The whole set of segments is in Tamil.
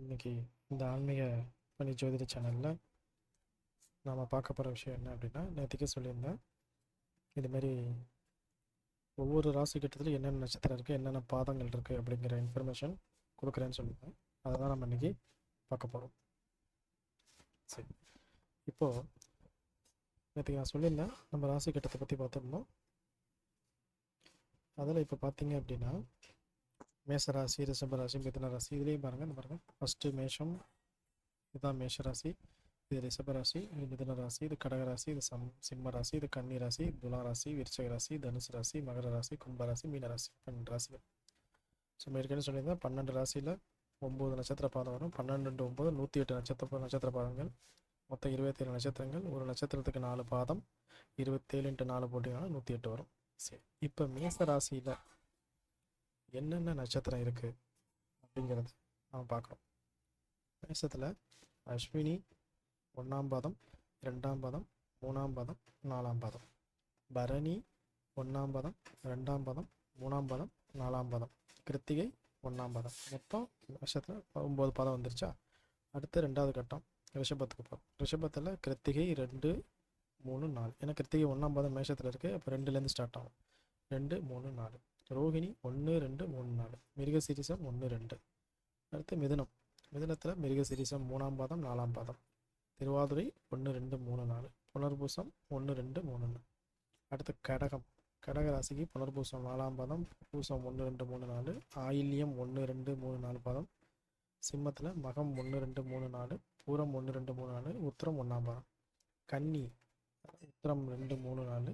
இன்னைக்கு இந்த ஆன்மீக பணி ஜோதிட சேனலில் நாம் பார்க்க போகிற விஷயம் என்ன அப்படின்னா, நேற்றுக்கே சொல்லியிருந்தேன். இதுமாரி ஒவ்வொரு ராசி கட்டத்தில் என்னென்ன நட்சத்திரம் இருக்குது, என்னென்ன பாதங்கள் இருக்குது அப்படிங்கிற இன்ஃபர்மேஷன் கொடுக்குறேன்னு சொல்லியிருந்தேன். அதை தான் நம்ம இன்றைக்கி பார்க்க போகிறோம். சரி, இப்போது நேற்றுக்கு நான் சொல்லியிருந்தேன், நம்ம ராசி கட்டத்தை பற்றி பார்த்துருந்தோம். அதில் இப்போ பார்த்தீங்க அப்படின்னா, மேஷராசி, ரிஷபராசி, மிதுன ராசி, இதுலேயும் பாருங்கள். இந்த பாருங்கள், ஃபஸ்ட்டு மேஷம், இதுதான் மேஷராசி, இது ரிஷபராசி, இது மிதுன ராசி, இது கடகராசி, இது சிம்ம ராசி, இது கன்னி ராசி, துலா ராசி, விருச்சிக ராசி, தனுசு ராசி, மகர ராசி, கும்பராசி, மீனராசி, 12 ராசிகள். ஸோ ஏற்கனவே சொல்லியிருந்தேன், 12 ராசியில் 9 நட்சத்திர பாதம் வரும். 12 × 9 108 நட்சத்திர பாதங்கள், மொத்தம் 27 நட்சத்திரங்கள். ஒரு நட்சத்திரத்துக்கு 4 பாதம், 27 × 4 போட்டிங்கன்னா 108 வரும். சரி, இப்போ மேச ராசியில் என்னென்ன நட்சத்திரம் இருக்குது அப்படிங்கிறது நாம் பார்க்குறோம். மேசத்தில் அஸ்வினி 1ஆம் பாதம், 2ஆம் பாதம், 3ஆம் பாதம், 4ஆம் பாதம். பரணி 1ஆம் பாதம், 2ஆம் பாதம், 3ஆம் பாதம், 4ஆம் பாதம். கிருத்திகை 1ஆம் பாதம். மொத்தம் வருஷத்தில் 9 பாதம் வந்துருச்சா. அடுத்து 2வது கட்டம் ரிஷபத்துக்கு போகிறோம். ரிஷபத்தில் கிருத்திகை 2, 3, 4. ஏன்னா கிருத்திகை 1ஆம் பாதம் மேஷத்தில் இருக்குது. அப்போ 2லேருந்து ஸ்டார்ட் ஆகும். 2, 3, 4. ரோஹிணி 1, 2, 3, 4. மிருகசீரிசம் 1, 2. அடுத்து மிதுனம். மிதுனத்தில் மிருகசீரிசம் 3ஆம் பாதம், 4ஆம் பாதம். திருவாதிரை 1, 2, 3, 4. புனர்பூசம் 1, 2, 3, 4. அடுத்து கடகம். கடக ராசிக்கு புனர்பூசம் 4ஆம் பாதம், பூசம் 1, 2, 3, 4. ஆயில்யம் 1, 2, 3, 4 பாதம். சிம்மத்தில் மகம் 1, 2, 3, 4. பூரம் 1, 2, 3, 4. உத்திரம் 1ஆம் பாதம். கன்னி உத்திரம் 2, 3, 4.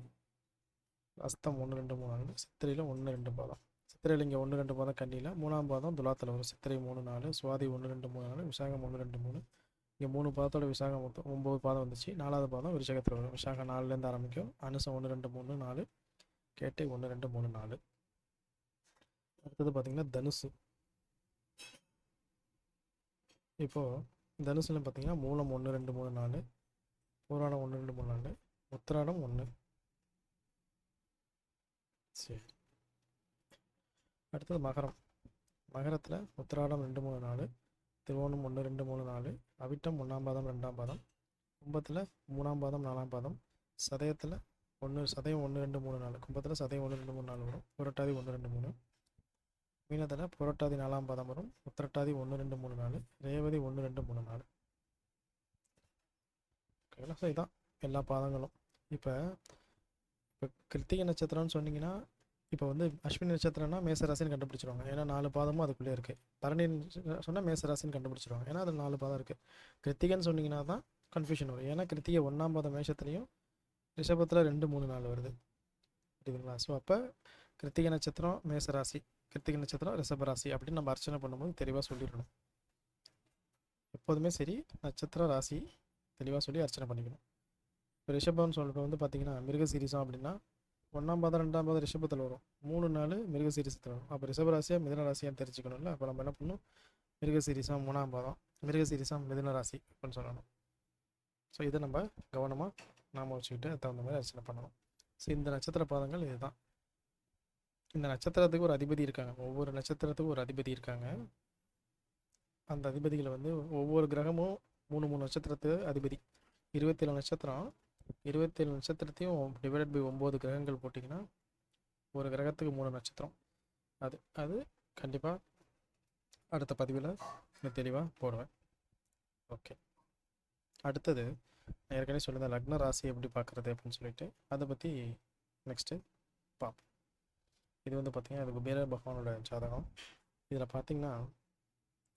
அஸ்தம் 1, 2, 3, 4. சித்திரையில் 1, 2 பாதம். சித்திரையில் இங்கே 1, 2 பாதம் கன்னியில். 3ஆம் பாதம் துலாத்தில் வரும். சித்திரை 3, 4. சுவாதி 1, 2, 3, 4. விசாகம் 1, 2, 3. இங்கே 3 பாதத்தோட விசாகம் மொத்தம் 9 பாதம் வந்துச்சு. 4வது பாதம் விருச்சகத்தில் வரும். விசாகம் 4லேருந்து ஆரம்பிக்கும். அனுசம் 1, 2, 3, 4. கேட்டை 1, 2, 3, 4. அடுத்தது பார்த்திங்கன்னா தனுசு. இப்போது தனுசுல பார்த்திங்கன்னா மூலம் 1, 2, 3, 4. பூராடம் 1, 2, 3, 4. உத்திராடம் 1. சரி, அடுத்தது மகரம். மகரத்தில் உத்திராடம் 2, 3, 4. திருவோணம் 1, 2, 3, 4. அவிட்டம் 1ஆம் பாதம், 2ஆம் பாதம். கும்பத்தில் 3ஆம் பாதம், 4ஆம் பாதம். சதயத்தில் சதயம் 1, 2, 3, 4. கும்பத்தில் சதயம் 1, 2, 3, 4 வரும். புரட்டாதி 1, 2, 3. மீனத்தில் புரட்டாதி 4ஆம் பாதம் வரும். உத்திரட்டாதி 1, 2, 3, 4. ரேவதி 1, 2, 3, 4. ஓகேங்களா? ஸோ இதுதான் எல்லா பாதங்களும். இப்போ கிருத்திகை நட்சத்திரம்னு சொன்னீங்கன்னா, இப்போ அஸ்வினி நட்சத்திரம்னா மேசராசின்னு கண்டுபிடிச்சிருவாங்க. ஏன்னா 4 பாதமும் அதுக்குள்ளே இருக்குது. பரணி சொன்னால் மேசராசின்னு கண்டுபிடிச்சிருவாங்க. ஏன்னா அது 4 பாதம் இருக்குது. கிருத்திகைன்னு சொன்னீங்கன்னா தான் கன்ஃபியூஷன் வரும். ஏன்னா கிருத்திகை 1ஆம் பாதம் மேஷத்துலையும், ரிஷபத்தில் 2, 3, 4 வருது. புரியுதுங்களா? ஸோ அப்போ கிருத்திகை நட்சத்திரம் மேசராசி, கிருத்திகை நட்சத்திரம் ரிஷபராசி அப்படின்னு நம்ம அர்ச்சனை பண்ணும்போது தெளிவாக சொல்லிடணும். எப்போதுமே சரி, நட்சத்திர ராசி தெளிவாக சொல்லி அர்ச்சனை பண்ணிக்கணும். இப்போ ரிஷபம்னு சொல்லிட்டு பார்த்தீங்கன்னா மிருகசீரிசம் அப்படின்னா 1ஆம் பாதம் 2ஆம் பாதம் ரிஷபத்தில் வரும். 3, 4 மிருகசீரிசத்தில் வரும். அப்போ ரிஷபராசியாக மிதுன ராசியான்னு தெரிஞ்சுக்கணும்ல. அப்போ நம்ம என்ன பண்ணணும், மிருகசீரிசம் 3ஆம் பாதம், மிருகசீரிசம் மிதுன ராசி அப்படின்னு சொல்லணும். ஸோ இதை நம்ம கவனமாக நாம் வச்சுக்கிட்டு தகுந்த மாதிரி அர்ச்சனை பண்ணணும். ஸோ இந்த நட்சத்திர பாதங்கள் இதுதான். இந்த நட்சத்திரத்துக்கு ஒரு அதிபதி இருக்காங்க. ஒவ்வொரு நட்சத்திரத்துக்கும் ஒரு அதிபதி இருக்காங்க. அந்த அதிபதிகளை ஒவ்வொரு கிரகமும் 3 நட்சத்திரத்துக்கு அதிபதி. 27 நட்சத்திரம். 27 நட்சத்திரத்தையும் டிவைடட் பை 9 கிரகங்கள் போட்டிங்கன்னா ஒரு கிரகத்துக்கு 3 நட்சத்திரம். அது கண்டிப்பாக அடுத்த பதிவில் தெளிவாக போடுவேன். ஓகே, அடுத்தது நான் ஏற்கனவே சொல்லியிருந்தேன் லக்ன ராசி எப்படி பார்க்குறது அப்படின்னு சொல்லிட்டு, அதை பற்றி நெக்ஸ்ட்டு பார்ப்போம். இது பார்த்திங்கன்னா அது குபேர பகவானோட ஜாதகம். இதில் பார்த்திங்கன்னா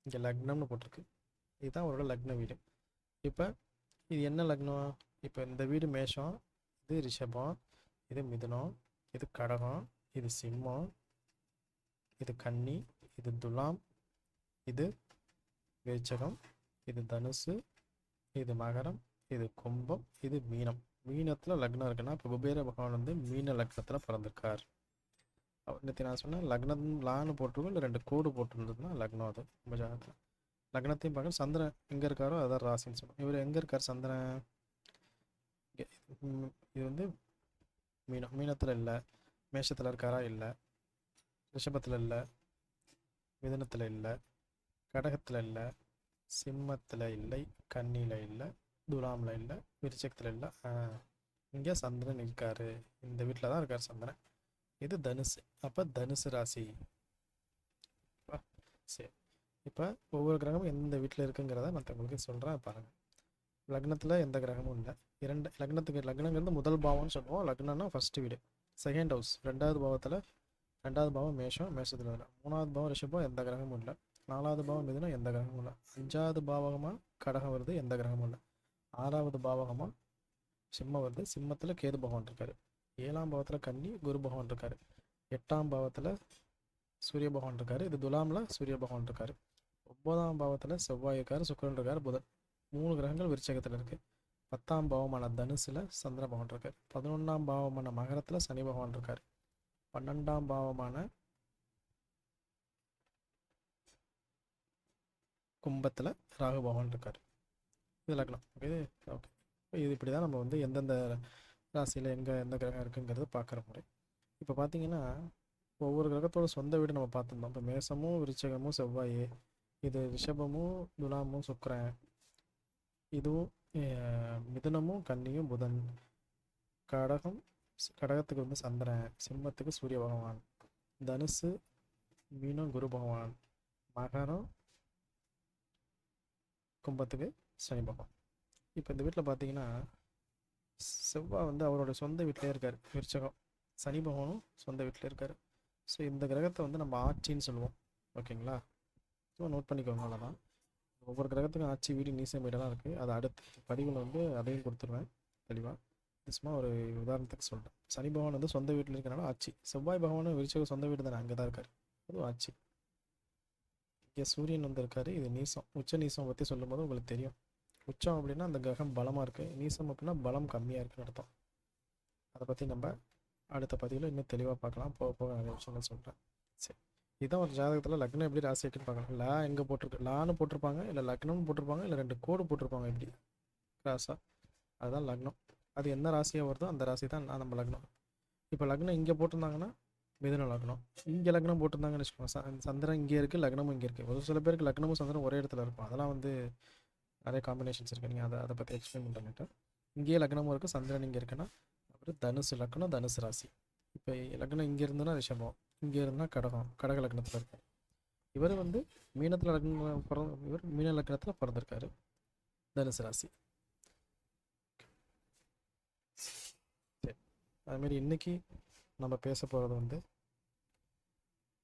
இங்கே லக்னம்னு போட்டிருக்கு. இதுதான் அவரோட லக்ன வீடு. இப்போ இது என்ன லக்னம்? இப்போ இந்த வீடு மேஷம், இது ரிஷபம், இது மிதுனம், இது கடகம், இது சிம்மம், இது கன்னி, இது துலாம், இது விருச்சகம், இது தனுசு, இது மகரம், இது கும்பம், இது மீனம். மீனத்தில் லக்னம் இருக்குன்னா இப்போ குபேர பகவான் மீன லக்னத்தில் பிறந்திருக்கார். நேற்று நான் சொன்னேன் லக்னம் லான்னு போட்டிருக்கோம், இல்லை 2 கோடு போட்டிருந்ததுன்னா லக்னம். அது ரொம்ப ஜாதகத்தில் லக்னத்தையும் பார்க்க சந்திரன் எங்கே இருக்காரோ அதான் ராசின்னு சொல்லுவோம். இவர் எங்கே இருக்கார் சந்திரன்? இது மீனத்தில் இல்லை. மேஷத்தில் இருக்காரா? இல்லை. ரிஷபத்தில் இல்லை. மிதுனத்தில் இல்லை. கடகத்தில் இல்லை. சிம்மத்தில் இல்லை, கன்னியில் இல்லை, துலாமில் இல்லை, விருச்சகத்தில் இல்லை. இங்கே சந்திரன் இருக்காரு, இந்த வீட்டில் தான் இருக்கார் சந்திரன். இது தனுசு. அப்போ தனுசு ராசி. சரி, இப்போ ஒவ்வொரு கிரகமும் எந்த வீட்டில் இருக்குங்கிறத நான் உங்களுக்கு சொல்கிறேன் பாருங்கள். லக்னத்தில் எந்த கிரகமும் இல்லை. லக்னங்கிறது முதல் பாவம்னு சொல்லுவோம். லக்னம்னா ஃபஸ்ட்டு வீடு, செகண்ட் ஹவுஸ். ரெண்டாவது பாவம் மேஷம், மேஷத்தில் இல்லை. மூணாவது பாவம் ரிஷபம், எந்த கிரகமும் இல்லை. நாலாவது பாவம் மிதுனம், எந்த கிரகமும் இல்லை. அஞ்சாவது பாவகமாக கடகம் வருது, எந்த கிரகமும் இல்லை. ஆறாவது பாவகமாக சிம்மம் வருது, சிம்மத்தில் கேது பகவான் இருக்கார். ஏழாம் பாவத்தில் கன்னி குரு பகவான் இருக்கார். எட்டாம் பாவத்தில் சூரிய பகவான் இருக்கார். இது துலாமில் சூரிய பகவான் இருக்கார். 9ஆம் பாவத்தில் செவ்வாய் இருக்கார், சுக்கிரன் இருக்கார், புதன். 3 கிரகங்கள் விருச்சகத்தில் இருக்குது. 10ஆம் பாவமான தனுசில் சந்திர பகவான் இருக்கார். 11ஆம் பாவமான மகரத்தில் சனி பகவான் இருக்கார். 12ஆம் பாவமான கும்பத்தில் ராகு பகவான் இருக்கார். இது லக்னம். ஓகே, இது இப்படி தான் நம்ம வந்து எந்தெந்த ராசியில் எந்த கிரகம் இருக்குங்கிறது பார்க்குற முறை. இப்போ பார்த்தீங்கன்னா ஒவ்வொரு கிரகத்தோட சொந்த வீடு நம்ம பார்த்துருந்தோம். இப்போ மேசமும் விருச்சகமும் செவ்வாய், இது ரிஷபமும் துலாமும் சுக்கிரன், இதுவும் மிதுனமும் கன்னியும் புதன், கடகத்துக்கு வந்து சந்திரன், சிம்மத்துக்கு சூரிய பகவான், தனுசு மீனம் குரு பகவான், மகரம் கும்பத்துக்கு சனி பகவான். இப்போ இந்த வீட்டில் பார்த்தீங்கன்னா செவ்வாய் வந்து அவரோட சொந்த வீட்டிலே இருக்கார். விருச்சகம். சனி பகவானும் சொந்த வீட்டில் இருக்கார். ஸோ இந்த கிரகத்தை வந்து நம்ம ஆட்சின்னு சொல்லுவோம். ஓகேங்களா? ஸோ நோட் பண்ணிக்கோங்க. அவ்வளோதான். ஒவ்வொரு கிரகத்துக்கும் ஆட்சி வீடு நீசம் வீடெல்லாம் இருக்குது. அதை அடுத்த பதிவில் வந்து அதையும் கொடுத்துருவேன் தெளிவாக. சும்மா ஒரு உதாரணத்துக்கு சொல்கிறேன். சனி பகவான் வந்து சொந்த வீட்டில் இருக்கிறனால ஆட்சி. செவ்வாய் பகவானும் விருச்சகம் சொந்த வீடு தானே, அங்கே தான் இருக்கார். அதுவும் ஆட்சி. இங்கே சூரியன் வந்து இருக்கார். இது நீசம். உச்ச நீசம் பற்றி சொல்லும்போது உங்களுக்கு தெரியும். உச்சம் அப்படின்னா அந்த கிரகம் பலமாக இருக்குது, நீசம் அப்படின்னா பலம் கம்மியாக இருக்குன்னு அர்த்தம். அதை பற்றி நம்ம அடுத்த பதிவில் இன்னும் தெளிவாக பார்க்கலாம். போக போக நிறைய விஷயங்கள் சொல்கிறேன். சரி, இதுதான் ஒரு ஜாதகத்தில் லக்னம் எப்படி ராசி இருக்குன்னு பார்க்கலாம். லா எங்கே போட்டிருக்கு, லான்னு போட்டிருப்பாங்க, இல்லை லக்னம்னு போட்டிருப்பாங்க, இல்லை 2 கோடு போட்டிருப்பாங்க. எப்படி ராசா, அதுதான் லக்னம். அது என்ன ராசியாக வருதோ அந்த ராசி தான் நம்ம லக்னம். இப்போ லக்னம் இங்கே போட்டிருந்தாங்கன்னா மிதுன லக்னம். இங்கே லக்னம் போட்டிருந்தாங்கன்னு வச்சுக்கோங்க, சந்திரன் இங்கே இருக்குது, லக்னமும் இங்கே இருக்குது. ஒரு சில பேருக்கு லக்னமும் சந்திரன் ஒரே இடத்துல இருக்கும். அதெல்லாம் வந்து நிறைய காம்பினேஷன்ஸ் இருக்குது. நீங்கள் அதை பற்றி எக்ஸ்பிளைன் பண்ணிட்டு, இங்கேயே லக்னமும் இருக்குது, சந்திரன் இங்கே இருக்குன்னா அப்புறம் தனுசு லக்னம், தனுசு ராசி. இப்போ லக்னம் இங்கே இருந்ததுன்னா ரிஷபம், இங்கே இருந்தால் கடக லக்னத்தில் இருக்கார். இவர் வந்து மீனத்தில் இவர் மீன லக்னத்தில் பிறந்திருக்காரு, தனுசு ராசி. சரி, அதுமாரி இன்னைக்கு நம்ம பேச போகிறது வந்து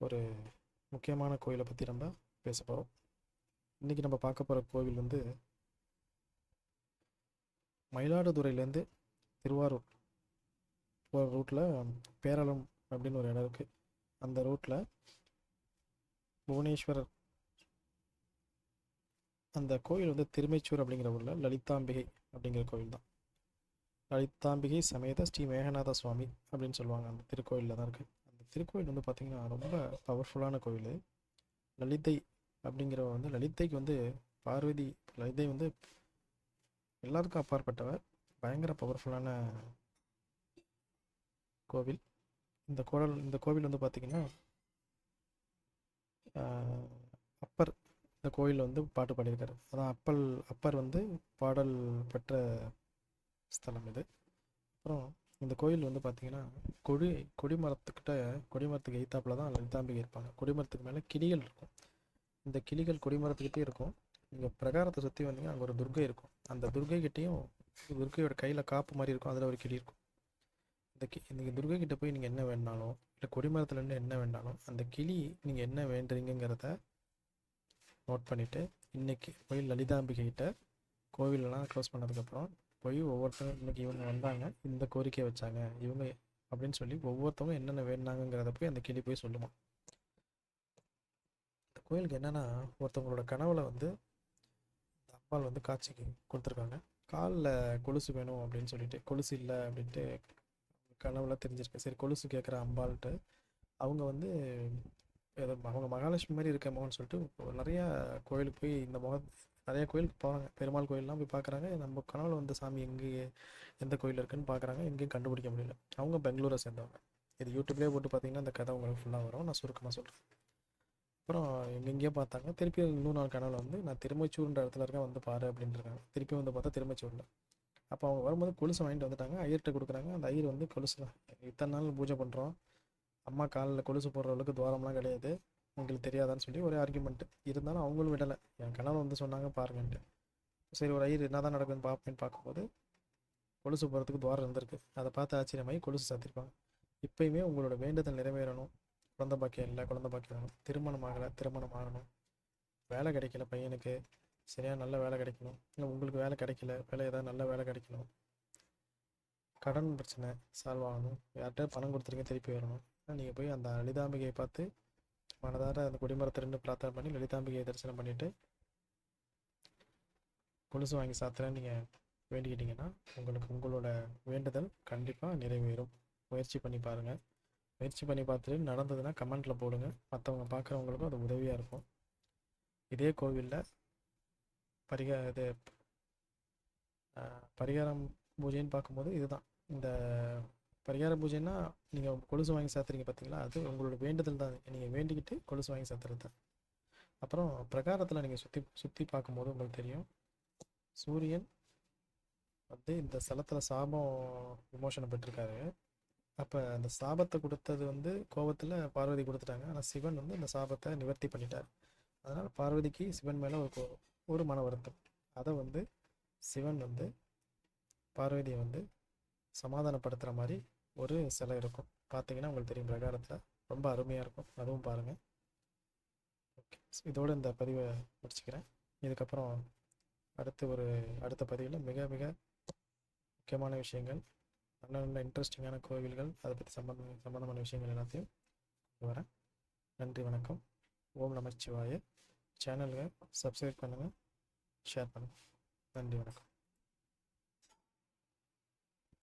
ஒரு முக்கியமான கோயிலை பற்றி நம்ம பேச போகிறோம். இன்றைக்கி நம்ம பார்க்க போகிற கோவில் வந்து மயிலாடுதுறையிலேருந்து திருவாரூர் போகிற ரூட்டில் பேரளம் அப்படின்னு ஒரு இடம் இருக்குது. அந்த ரூட்டில் புவனேஸ்வரர், அந்த கோயில் வந்து திருமைச்சூர் அப்படிங்கிற ஊரில் லலிதாம்பிகை அப்படிங்கிற கோவில் தான். லலிதாம்பிகை சமேத ஸ்ரீ மேகநாத சுவாமி அப்படின்னு சொல்லுவாங்க. அந்த திருக்கோயிலில் தான் இருக்குது. அந்த திருக்கோயில் வந்து பார்த்திங்கன்னா ரொம்ப பவர்ஃபுல்லான கோவில். லலிதை அப்படிங்கிறவ வந்து, லலிதைக்கு வந்து பார்வதி, லலிதை வந்து எல்லாருக்கும் அப்பாற்பட்டவர். பயங்கர பவர்ஃபுல்லான கோவில். இந்த கோவில் வந்து பார்த்திங்கன்னா அப்பர் இந்த கோயிலில் வந்து பாட்டு பாடியிருக்காரு. அதான் அப்பர் வந்து பாடல் பெற்ற ஸ்தலம் இது. அப்புறம் இந்த கோயில் வந்து பார்த்திங்கன்னா கொடிமரத்துக்கு எய்த்தாப்பில் தான் லலிதாம்பிகை இருப்பாங்க. கொடிமரத்துக்கு மேலே கிளிகள் இருக்கும். இந்த கிளிகள் கொடிமரத்துக்கிட்டே இருக்கும். நீங்கள் பிரகாரத்தை சுற்றி வந்தீங்கன்னா அங்கே ஒரு துர்கை இருக்கும். அந்த துர்கைக்கிட்டேயும் துர்கையோட கையில் காப்பு மாதிரி இருக்கும், அதில் ஒரு கிளி இருக்கும். நீங்கள் துர்கை கிட்டே போய் நீங்கள் என்ன வேணாலும், இல்லை கொடிமரத்துலேருந்து என்ன வேணாலும், அந்த கிளி நீங்கள் என்ன வேண்டுறீங்கிறத நோட் பண்ணிவிட்டு இன்றைக்கி போய் லலிதாம்பிகிட்ட கோவிலெலாம் க்ளோஸ் பண்ணதுக்கப்புறம் போய் ஒவ்வொருத்தரும் இன்றைக்கி இவங்க வந்தாங்க, இந்த கோரிக்கையை வச்சாங்க இவங்க அப்படின்னு சொல்லி ஒவ்வொருத்தவங்க என்னென்ன வேணாங்கிறத போய் அந்த கிளி போய் சொல்லுமா. இந்த கோயிலுக்கு என்னென்னா, ஒருத்தவங்களோட கனவுல வந்து இந்த அம்பாள் வந்து காட்சிக்கு கொடுத்துருக்காங்க. காலில் கொலுசு வேணும் அப்படின்னு சொல்லிட்டு, கொலுசு இல்லை அப்படின்ட்டு கனவுல தெரிஞ்சிருக்கு. சரி, கொலுசு கேட்குற அம்பாள்கிட்ட அவங்க வந்து அவங்க மகாலட்சுமி மாதிரி இருக்க மோகன் சொல்லிட்டு நிறையா கோயிலுக்கு போய் நிறைய கோயிலுக்கு போகிறாங்க. பெருமாள் கோயிலெலாம் போய் பார்க்குறாங்க. நம்ம கனவுல வந்து சாமி எந்த கோயில் இருக்குன்னு பார்க்குறாங்க, எங்கேயும் கண்டுபிடிக்க முடியல. அவங்க பெங்களூரை சேர்ந்தவங்க. இது யூடியூப்லேயே போட்டு பார்த்தீங்கன்னா அந்த கதை உங்களுக்கு ஃபுல்லாக வரும். நான் சுருக்கமாக சொல்கிறேன். அப்புறம் எங்கெங்கேயோ பார்த்தாங்க. திருப்பி இன்னொரு நாள் கனவுல வந்து நான் திருமச்சூர்ன்ற இடத்துல இருக்கேன் வந்து பாரு அப்படின்ட்டுருக்காங்க. திருப்பி வந்து பார்த்தா திருமச்சூரில். அப்போ அவங்க வரும்போது கொலுசு வாங்கிட்டு வந்துட்டாங்க. ஐயர்கிட்ட கொடுக்குறாங்க. அந்த ஐயர் வந்து கொலுசு தான் இத்தனை நாள் பூஜை பண்ணுறோம், அம்மா காலில் கொலுசு போடுற அளவுக்கு துவாரம்லாம் கிடையாது, உங்களுக்கு தெரியாதான்னு சொல்லி ஒரே ஆர்குமெண்ட்டு. இருந்தாலும் அவங்களும் விடலை. என் கனவு வந்து சொன்னாங்க பாருங்கன்ட்டு. சரி ஒரு ஐயர் என்ன தான் நடக்குதுன்னு பார்ப்பேன்னு பார்க்கும்போது கொலுசு போகிறதுக்கு துவாரம் இருந்திருக்கு. அதை பார்த்து ஆச்சரியமாகி கொலுசு சாத்திருப்பாங்க. இப்பயுமே உங்களோட வேண்டுதல் நிறைவேறணும். குழந்தை பாக்கியம் இல்லை, குழந்தை பாக்கியம் வேணும். திருமணம் ஆகலை, திருமணம் ஆகணும். வேலை கிடைக்கல பையனுக்கு, சரியாக நல்ல வேலை கிடைக்கணும். இல்லை உங்களுக்கு வேலை கிடைக்கல, வேலை ஏதாவது நல்ல வேலை கிடைக்கணும். கடன் பிரச்சனை சால்வ் ஆகணும். யார்கிட்ட பணம் கொடுத்துருங்க திருப்பி வரணும். நீங்கள் போய் அந்த லலிதாம்பிகையை பார்த்து மனதார அந்த கொடிமரத்தை ரெண்டு பிரார்த்தனை பண்ணி லலிதாம்பிகையை தரிசனம் பண்ணிவிட்டு கொலுசு வாங்கி சாத்துறேன்னு நீங்கள் வேண்டிக்கிட்டிங்கன்னா உங்களுக்கு உங்களோட வேண்டுதல் கண்டிப்பாக நிறைவேறும். முயற்சி பண்ணி பாருங்கள். முயற்சி பண்ணி பார்த்துட்டு நடந்ததுன்னா கமெண்ட்டில் போடுங்க. மற்றவங்க பார்க்குறவங்களுக்கும் அது உதவியாக இருக்கும். இதே கோவிலில் இது பரிகாரம் பூஜைன்னு பார்க்கும்போது இதுதான். இந்த பரிகார பூஜைன்னா நீங்கள் கொலுசு வாங்கி சாத்துறீங்க பார்த்தீங்களா, அது உங்களோட வேண்டுதல் தான். நீங்கள் வேண்டிக்கிட்டு கொலுசு வாங்கி சாத்துறது தான். அப்புறம் பிரகாரத்தில் நீங்கள் சுற்றி சுற்றி பார்க்கும்போது உங்களுக்கு தெரியும், சூரியன் வந்து இந்த ஸ்தலத்தில் சாபம் விமோசனம் பெற்றிருக்காரு. அப்போ அந்த சாபத்தை கொடுத்தது வந்து கோபத்தில் பார்வதி கொடுத்துட்டாங்க. ஆனால் சிவன் வந்து அந்த சாபத்தை நிவர்த்தி பண்ணிட்டார். அதனால் பார்வதிக்கு சிவன் மேலே ஒரு மன வருத்தம். அதை வந்து சிவன் வந்து பார்வதியை வந்து சமாதானப்படுத்துகிற மாதிரி ஒரு சிலை இருக்கும். பார்த்தீங்கன்னா உங்களுக்கு தெரியும் பிரகாரத்தில். ரொம்ப அருமையாக இருக்கும். அதுவும் பாருங்கள். ஓகே, இதோடு இந்த பதிவை முடிச்சுக்கிறேன். இதுக்கப்புறம் அடுத்த பதிவில் மிக மிக முக்கியமான விஷயங்கள், நல்ல நல்ல இன்ட்ரெஸ்டிங்கான கோவில்கள், அதை பற்றி சம்பந்தமான விஷயங்கள் எல்லாத்தையும் வரேன். நன்றி, வணக்கம். ஓம் நமச்சிவாய. சேனலுக்கு சப்ஸ்கிரைப் பண்ணுங்கள், ஷேர் பண்ணுங்கள். நன்றி, வணக்கம்.